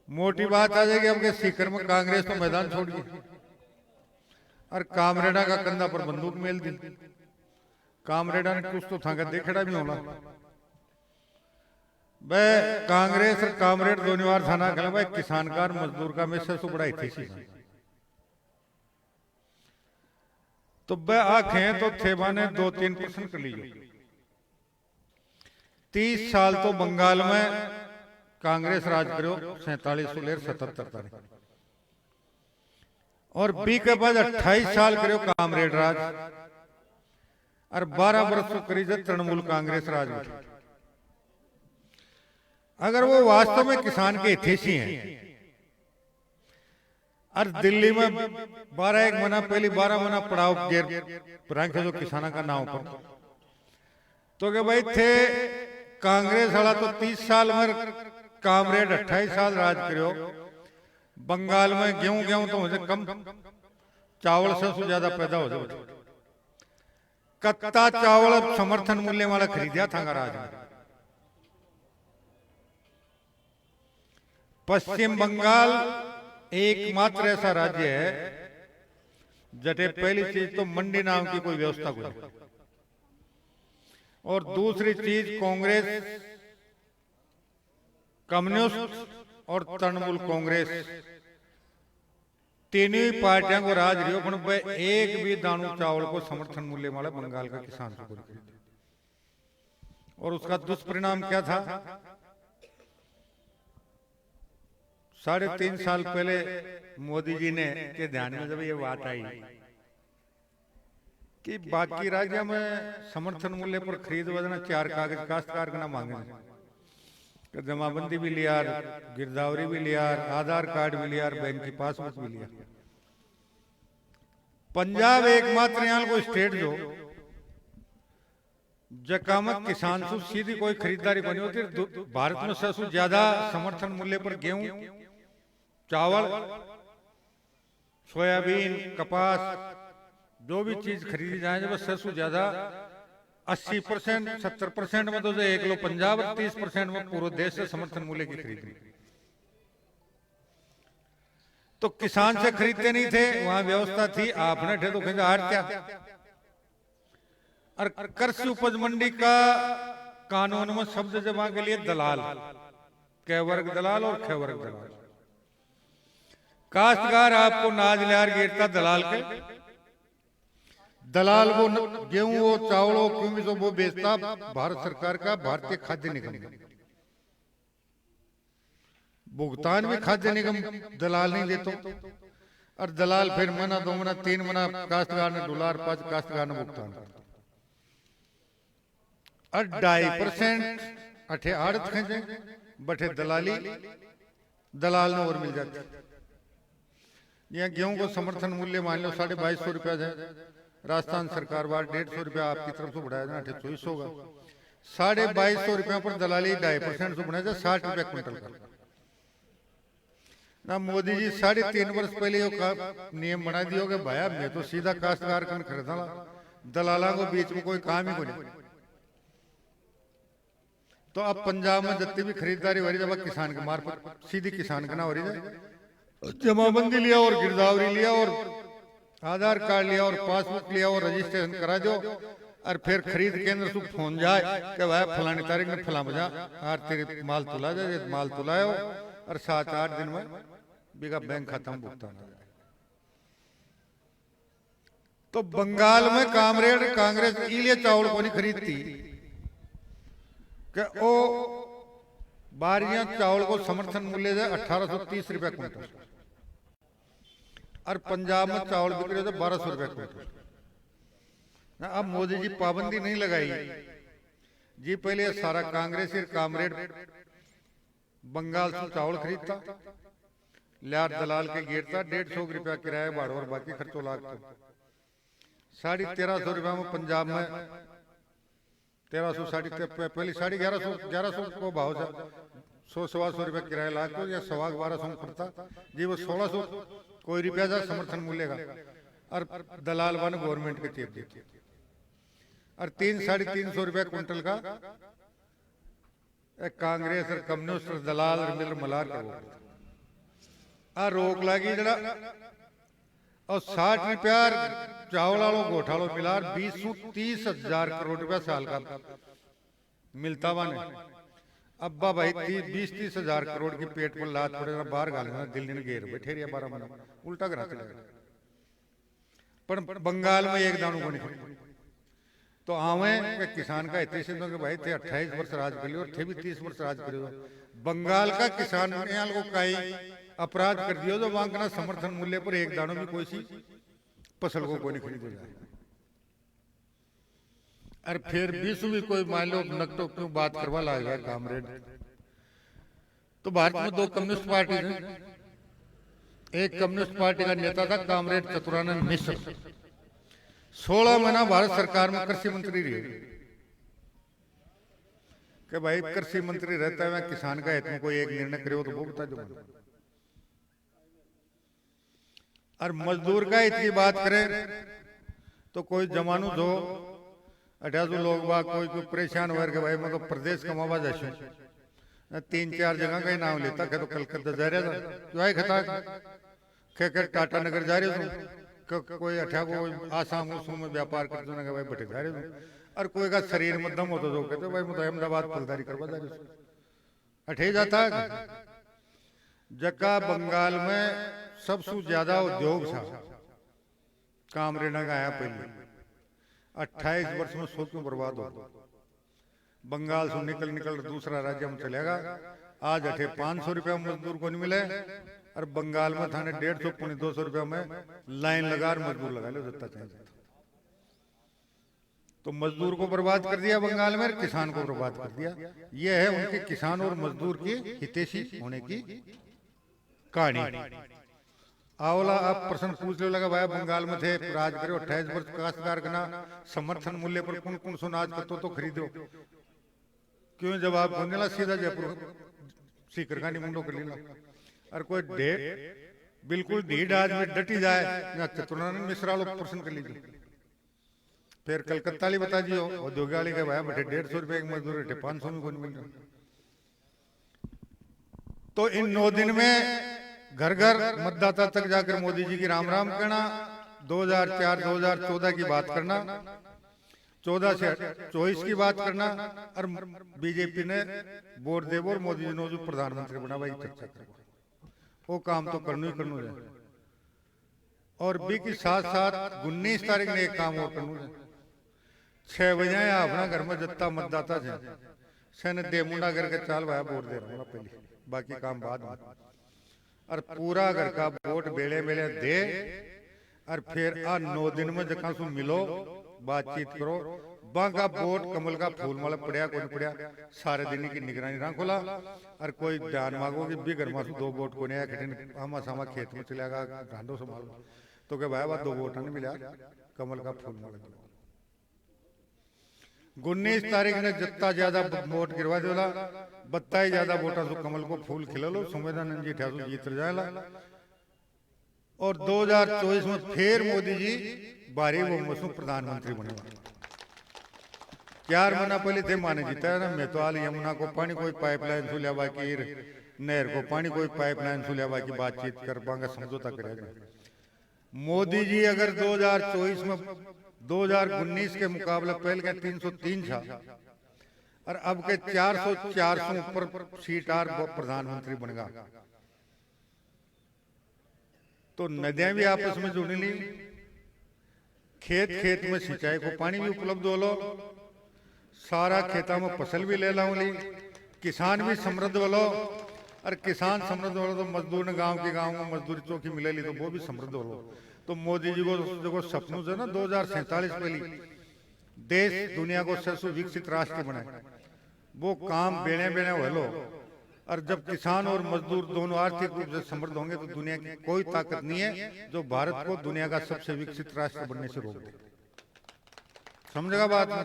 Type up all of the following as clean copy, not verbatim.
मोटी बात आ जाएगी अब के सीकर में कांग्रेस तो मैदान छोड़ दी और कामरेडा का कंधा पर बंदूक मेल दी। कामरेडा ने कुछ तो था देखड़ा भी होना भाई कांग्रेस और कामरेड दोनों बार थाना कहला भाई किसान कार मजदूर का में से बढ़ाई थी तो वह आंखें तो थेबा ने 2-3% कर ली। 30 साल तो बंगाल में कांग्रेस राज करो 47 से लेकर 77 तक और बी के बाद 28 साल करो कामरेड राज और 12 वर्ष तो करी तृणमूल कांग्रेस राज में। अगर वो वास्तव में किसान के हितैषी हैं और दिल्ली में 12 महीना पहले 12 महीना पड़ाव रखे जो किसानों का नाम पर तो के भाई थे कांग्रेस वाला तो 30 साल में कामरेड 28 साल राज करो। बंगाल में गेहूं तो मुझे कम चावल से ज्यादा पैदा हो जाए कत्ता चावल समर्थन मूल्य वाला खरीदिया था राज में। पश्चिम बंगाल एकमात्र ऐसा राज्य है जटे पहली चीज तो मंडी नाम की कोई व्यवस्था कोई और दूसरी चीज कांग्रेस कम्युनिस्ट और तृणमूल कांग्रेस तीनों ही पार्टियों को राज रही हो एक भी दानू चावल को समर्थन मूल्य वाला बंगाल का किसान से और उसका दुष्परिणाम क्या था 3.5 साल पहले मोदी जी ने के ध्यान में जब ये बात आई कि बाकी राज्यों में समर्थन मूल्य पर खरीद वजना 4 कागज काश्तकार का ना मांगे जमाबंदी भी लिया गिरदावरी भी लिया आधार कार्ड भी लिया बैंक की पासबुक भी लिया। पंजाब एकमात्र यहाँ को स्टेट जो जकामत किसान से सीधी कोई खरीदारी बनी होती। भारत में सबसे ज्यादा समर्थन मूल्य पर गेहूं चावल सोयाबीन कपास जो भी चीज खरीदी जाए जब सबसे ज्यादा 80% 70% में तो जो एक लो पंजाब 30% में पूरे देश से समर्थन मूल्य की खरीदी तो किसान से खरीदते नहीं थे। वहां व्यवस्था थी आपने ठे तो हार क्या और कृषि उपज मंडी का कानून में शब्द जमा के लिए दलाल क वर्ग दलाल और ख वर्ग दलाल। काश्तकार आपको नाज लिहार गिरता दलाल के दलाल वो गेहूं वो चावल वो क्यों जो वो बेचता भारत सरकार का भारतीय खाद्य निगम भुगतान भी खाद्य निगम दलाल नहीं देते और दलाल फिर महीना 2 महीना 3 महीना काश्तकार ने $5 काश्तकार ने भुगतान और 2.5% अठे आड़त खेचे बठे दलाली दलाल ने और मिल जाती। यहाँ गेहूं को समर्थन मूल्य मान लो 2250 रुपया है राजस्थान सरकार बार 150 रुपया आपकी तरफ से बढ़ाया जाए 2400 होगा 2250 रुपया पर दलाली 2.5% से बढ़ाया जाए 60 रुपया क्विंटल का ना। मोदी जी 3.5 वर्ष पहले नियम बना दियो कि भाया मैं तो सीधा काश्तकार का खरीदा दलाला को बीच में कोई काम ही नहीं। तो अब पंजाब में जितनी भी खरीदारी हो रही जब किसान के मार्फत सीधी किसान का ना हो रही है जमाबंदी लिया और गिरदावरी लिया और आधार कार्ड लिया और पासबुक लिया और रजिस्ट्रेशन करा दो और फिर खरीद केंद्र से फोन जाए कि भाई फलानी तारीख में फला बजा और तेरे माल तुला जाए माल तुलाओ और 7-8 दिन में बिगा बैंक खाता में भुगतान। तो बंगाल में कामरेड कांग्रेस इलिए चावल को नहीं खरीदती कि वो बारियां चावल को समर्थन मूल्य है 1830 रुपया क्विंटल और पंजाब में चावल बिक रहे थे 1200 रुपया क्विंटल ना। अब मोदी जी पाबंदी नहीं लगाई जी पहले सारा कांग्रेस और कामरेड बंगाल से चावल खरीदता लियार दलाल के गिरता 150 रुपया किराया भाड़ा और बाकी खर्चों लागता 1350 रुपया में पंजाब में 1300 पहले 1150 को भाव था 100-125 रुपया किराया लागतो या 1200 में पड़ता जी वो 1600 कोई रुपया था समर्थन मूल्य का और दलाल वाले गवर्नमेंट के चेप देते और 300-350 रुपया क्विंटल का कांग्रेस और कम्युनिस्ट और दलाल और मिलर मलार का आ रोक लागी जरा और 60 रुपया चावल वालों घोटालो मिला 20-30 हजार करोड़ रुपया साल का मिलता वाने। अब्बा भाई 20-30 हजार करोड़ की पेट पर लात पड़े बाहर गालना दिल्ली ने घेर बैठे रही 12 महीना उल्टा करा चलेगा। पर बंगाल में एक दानों को नहीं तो आवे किसान का इतने सिद्धों के भाई थे 28 वर्ष राज कर लियो और थे भी 30 वर्ष राज कर लियो। बंगाल का किसान को कई अपराध कर दियो जो वहां का समर्थन मूल्य पर एक दानों भी कोई सी फसल को कोई नहीं खरीदेगा। और फिर विश्व भी कोई मान लो नकटो क्यों बात करवा ला गया कामरेड। तो भारत में दो कम्युनिस्ट पार्टी है, एक कम्युनिस्ट पार्टी का नेता था कामरेड चतुरानंद मिश्र, 16 महीना भारत सरकार में कृषि मंत्री रहे कि भाई कृषि मंत्री रहता है मैं किसान का हित में कोई एक निर्णय करे तो वो बता दो। और मजदूर का हित की बात करें तो कोई जमानू जो 18 लोग बाग कोई परेशान हो के भाई मैं तो प्रदेश कमावा जाशू 3-4 जगह का ही नाम लेता क्या तो कलकत्ता जा रहा था क्यों आए खता क्या टाटा नगर जा रहे हो कोई 18 को आसाम उसमें में व्यापार करते ना भाई बैठे जा रहे हो। और कोई का शरीर में दम होता तो कहते भाई मैं तो अहमदाबाद फुलदारी करवा जा रही अठे जाता जगह बंगाल में सबसे ज्यादा उद्योग था कामरेडा का आया पहले 28 वर्ष में सोच में बर्बाद हो बंगाल से निकल दूसरा राज्य में चलेगा। आज 500 रुपया मजदूर को नहीं मिले और बंगाल में थाने 150-200 रुपया में लाइन लगा मजदूर लगा लो जितना चाहिए। तो मजदूर को बर्बाद कर दिया बंगाल में, किसान को बर्बाद कर दिया। यह है उनके किसान और मजदूर की हितैषी होने की कहानी। आवला आप प्रश्न पूछ लो लगा भाई बंगाल में थे राज करो 28 वर्ष काश्तकार का समर्थन मूल्य पर कौन कौन सो नाज करतो तो खरीदो क्यों जवाब होने सीधा जयपुर सीकर का मुंडो कर लेना। और कोई ढेर बिल्कुल ढीठ आज में डटी जाए ना चतुरानंद मिश्रा लोग प्रश्न कर लीजिए। फिर कलकत्ता वाली बता दियो उद्योग वाली के भाई बटे 150 रुपए की मजदूर 500 में कौन मिल रहा। तो इन 9 दिन में घर घर मतदाता तक जाकर मोदी जी की राम राम कहना, 2004-2014 की बात करना, 14 से 24 की बात करना और बीजेपी ने वोट देव और मोदी जी ने जो प्रधानमंत्री बना भाई चर्चा कर वो काम तो करना ही करना है। और बी के साथ साथ 19 तारीख ने एक काम और करना है 6 बजे अपना घर में जत्ता मतदाता थे सेने दे मुंडा करके चाल भाया वोट दे रहा हूँ पहले बाकी काम बाद में। और पूरा घर का वोट बेले बेले दे और फिर 9 दिन में जका सु मिलो बातचीत करो बाका वोट कमल का फूल माला पड़िया कोई पड़िया सारे दिन की निगरानी रखोला। और कोई ध्यान मांगो कि भी घर में 2 वोट को नहीं आया आमा सामा खेत में चलेगा ढांडो संभालो तो क्या भाई 2 वोट नहीं मिला कमल का फूल माला। 19 तारीख ने जितना ज्यादा वोट गिरवा देला 22 ज्यादा वोटा से कमल को फूल खिला लो संवेदानंद जी ठाकुर जीत जाएगा। और 2024 में फिर मोदी जी बारी बहुमत से प्रधानमंत्री बने 4 महीना पहले थे माने जीता है ना मैं तो आल यमुना को पानी कोई पाइपलाइन सुलिया बाकी नहर को पानी कोई पाइपलाइन सुलिया बाकी बातचीत कर पाएंगे समझौता करेगा। मोदी जी अगर 2024 में 2019 के मुकाबले पहले के 303 था और अब के 400 ऊपर सीट आर प्रधानमंत्री बनेगा। तो नदियां भी आपस में जुड़ी ली, खेत खेत में सिंचाई को पानी भी उपलब्ध हो लो, सारा खेता में फसल भी ले लाऊं ली, किसान भी समृद्ध हो लो। और किसान समृद्ध हो लो तो मजदूर ने गांव में मजदूरी चौकी मिले ली तो वो भी समृद्ध हो लो। तो मोदी जी को जो सपनों से ना 2047 पहली देश दुनिया को सबसे विकसित राष्ट्र बनाए वो काम बेने बेने हो लो। और जब किसान और मजदूर दोनों आर्थिक रूप से समृद्ध होंगे तो दुनिया की कोई ताकत नहीं है जो भारत को दुनिया का सबसे विकसित राष्ट्र बनने से रोक दे। समझेगा बात में।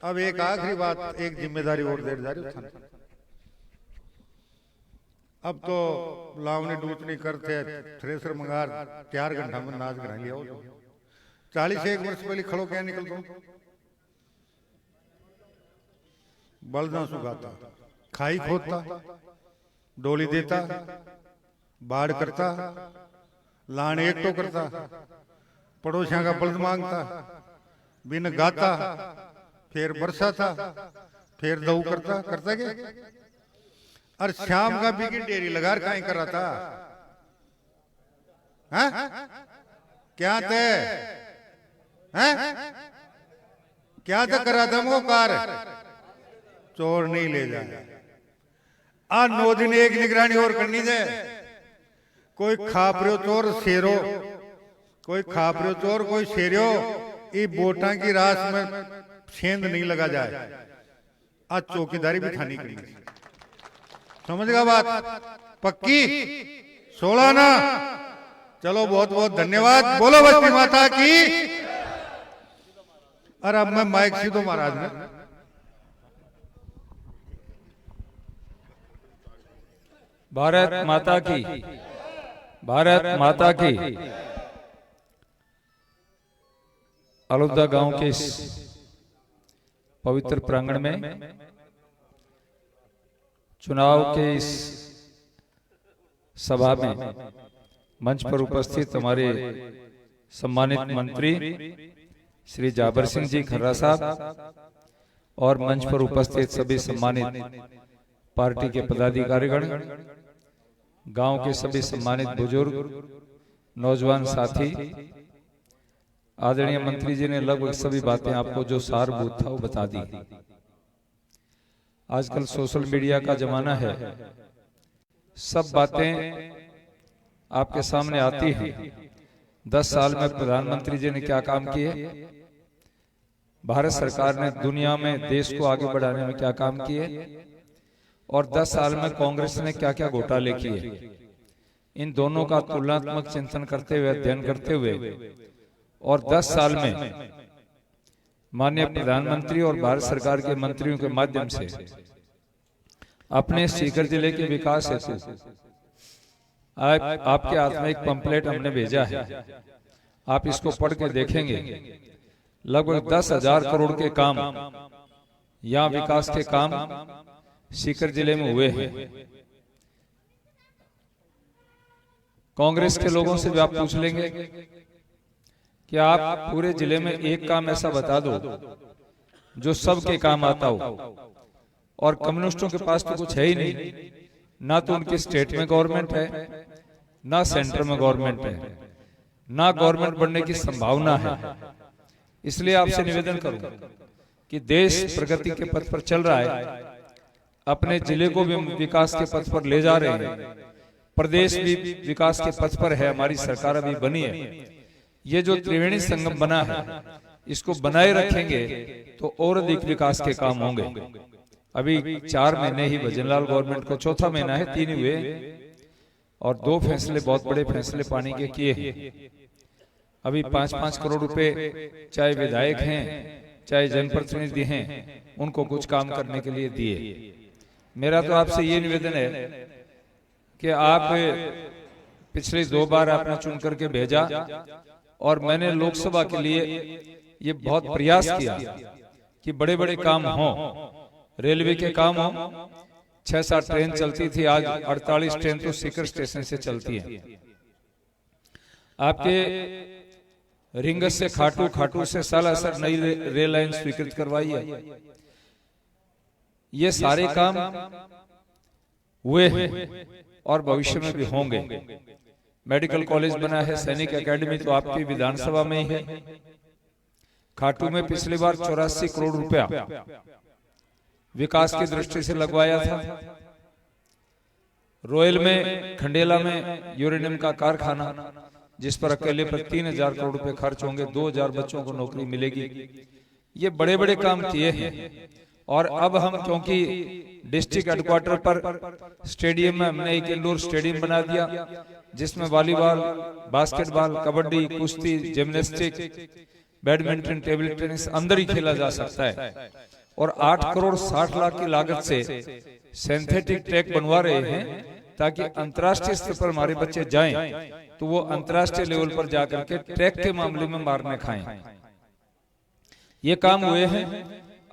अब एक आखिरी बात एक जिम्मेदारी और दे जा रही है। अब तो लावनी डूटनी करते थ्रेसर मंगार 4 घंटा में नाच करा लिया 41 वर्ष पहले खड़ो क्या निकल दो बलदा सुखाता खाई खोदता डोली देता बाढ़ करता, लान एक तो करता, पड़ोसियों का बल्द मांगता, बिन गाता, फिर बरसा था, फिर दऊ करता करता क्या? और शाम का बिकी डेरी लगा कहीं कर रहा था, हाँ? क्या थे, हैं? क्या तो करा था वो कार, चोर नहीं ले जाए। आज 9 दिन एक निगरानी और करनी दे, कोई खापरियो चोर शेरो, कोई खापरियो चोर, कोई शेरियो, ये बोटा की रास में छेंद नहीं लगा जाए। आज चौकीदारी भी ठानी करनी, समझेगा बात पक्की? 16 ना, चलो बहुत बहुत धन्यवाद, बोलो बस्ती माता की। और अब मैं माइक सीधो महाराज में, भारत माता की, भारत माता की। अलुदा गांव के इस पवित्र प्रांगण में चुनाव के इस सभा में मंच पर उपस्थित हमारे सम्मानित मंत्री श्री जाबर सिंह जी खर्रा साहब और मंच पर उपस्थित सभी सम्मानित पार्टी के पदाधिकारीगण, गांव के सभी सम्मानित बुजुर्ग, नौजवान साथी, आदरणीय मंत्री जी ने लगभग सभी बातें आपको जो सारभूत था वो बता दी। आजकल सोशल मीडिया का जमाना है, सब बातें आपके सामने आती हैं। 10 साल में प्रधानमंत्री जी ने क्या काम किए, भारत सरकार ने दुनिया में देश को आगे बढ़ाने में क्या काम किए, और 10 साल में कांग्रेस ने क्या क्या घोटाले किए, इन दोनों का तुलनात्मक चिंतन करते हुए, अध्ययन करते हुए, और 10 साल में माननीय प्रधानमंत्री और भारत सरकार के मंत्रियों के माध्यम से अपने सीकर जिले के विकास हेतु आपके हाथ में एक पंपलेट हमने भेजा है, आप इसको पढ़ के देखेंगे। लगभग 10,000 करोड़ के काम, यहाँ विकास के काम सीकर जिले में हुए हैं। कांग्रेस के लोगों से भी आप पूछ लेंगे कि आप पूरे जिले में एक काम ऐसा बता दो जो सबके काम आता हो, और कम्युनिस्टों के पास तो कुछ है ही नहीं, ना तो उनके स्टेट में गवर्नमेंट है, ना सेंटर में गवर्नमेंट है, ना गवर्नमेंट बनने की संभावना है। इसलिए आपसे निवेदन करूं कि देश प्रगति के पथ पर चल रहा है, अपने जिले को भी विकास के पथ पर ले जा रहे हैं, प्रदेश भी विकास के पथ पर है, हमारी सरकार अभी बनी है। ये जो त्रिवेणी संगम बना है, इसको बनाए रखेंगे तो और अधिक विकास के काम होंगे। अभी 4 महीने ही भजनलाल गवर्नमेंट को, चौथा महीना है, 3 हुए, और 2 फैसले, बहुत बड़े फैसले पानी के किए। अभी 5-5 करोड़ रुपए, चाहे विधायक हैं चाहे जनप्रतिनिधि हैं, उनको कुछ काम करने के लिए दिए। मेरा तो आपसे ये निवेदन है कि आप पिछले 2 बार आपने चुन करके भेजा, और मैंने लोकसभा के लिए ये बहुत प्रयास किया कि बड़े बड़े काम हों, रेलवे के काम हों। 6-7 ट्रेन चलती थी, आज 48 ट्रेन तो सीकर स्टेशन से चलती है। आपके रिंगस से खाटू, खाटू से सालासर नई रेल लाइन स्वीकृत करवाई है। ये सारे काम हुए हैं और भविष्य में भी होंगे। मेडिकल कॉलेज बना है, सैनिक एकेडमी तो आपकी विधानसभा में ही है। खाटू में पिछली बार 84 करोड़ रुपया विकास की दृष्टि से लगवाया था। रोयल में, खंडेला में यूरेनियम का कारखाना, जिस पर अकेले पर 3,000 करोड़ रुपए खर्च होंगे, 2,000 बच्चों को नौकरी मिलेगी। ये बड़े बड़े काम किए हैं। और अब हम, क्योंकि डिस्ट्रिक्ट हेडक्वार्टर पर स्टेडियम में हमने एक इंडोर स्टेडियम बना दिया, जिसमें वॉलीबॉल, बास्केटबॉल, कबड्डी, कुश्ती, जिम्नास्टिक, बैडमिंटन, टेबल टेनिस अंदर ही खेला जा सकता है। और 8 करोड़ 60 लाख की लागत से सिंथेटिक ट्रैक बनवा रहे हैं, ताकि अंतर्राष्ट्रीय स्तर पर हमारे बच्चे जाएं तो वो अंतर्राष्ट्रीय लेवल पर जाकर के ट्रैक के मामले में मारने खाएं। ये काम हुए हैं।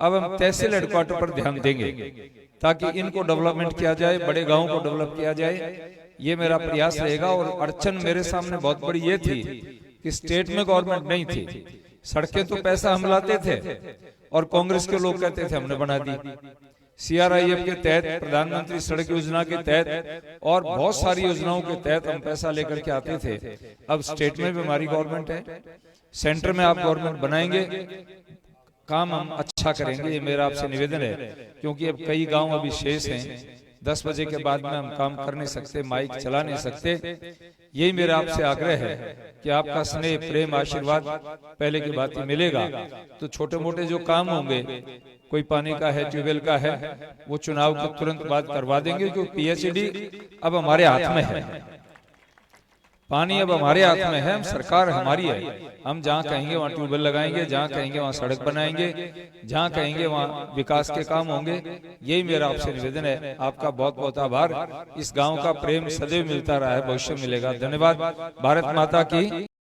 अब हम तहसील हेडक्वार्टर पर ध्यान देंगे। ताकि इनको डेवलपमेंट किया जाए, बड़े गांवों को डेवलप किया जाए। ये मेरा प्रयास रहेगा। और अड़चन मेरे सामने बहुत बड़ी ये थी कि स्टेट में गवर्नमेंट नहीं थी, सड़कें तो पैसा हम लाते थे और कांग्रेस के लोग कहते थे हमने बना दी। CRIF के तहत, प्रधानमंत्री सड़क योजना के तहत और बहुत सारी योजनाओं के तहत हम पैसा लेकर के आते थे। अब स्टेट में भी हमारी गवर्नमेंट है, सेंटर में आप गवर्नमेंट बनाएंगे, काम हम अच्छा करेंगे, ये मेरा आपसे निवेदन है। क्योंकि अब कई गांव अभी शेष हैं, 10 बजे के बाद में हम काम कर नहीं सकते, माइक चला नहीं सकते। यही मेरा आपसे आग्रह है कि आपका स्नेह, प्रेम, आशीर्वाद पहले की बात ही मिलेगा। तो छोटे मोटे जो काम होंगे, कोई पानी का है, ट्यूबवेल का है, वो चुनाव के तुरंत बाद करवा देंगे। क्योंकि PHD अब हमारे हाथ में है, पानी अब हमारे हाथ में है, हम सरकार हमारी है। हम जहाँ कहेंगे वहाँ ट्यूबवेल लगाएंगे, जहाँ कहेंगे वहाँ सड़क बनाएंगे, जहाँ कहेंगे वहाँ विकास के काम होंगे। यही मेरा आपसे निवेदन है। आपका बहुत बहुत आभार। इस गांव का प्रेम सदैव मिलता रहा है, भविष्य मिलेगा। धन्यवाद। भारत माता की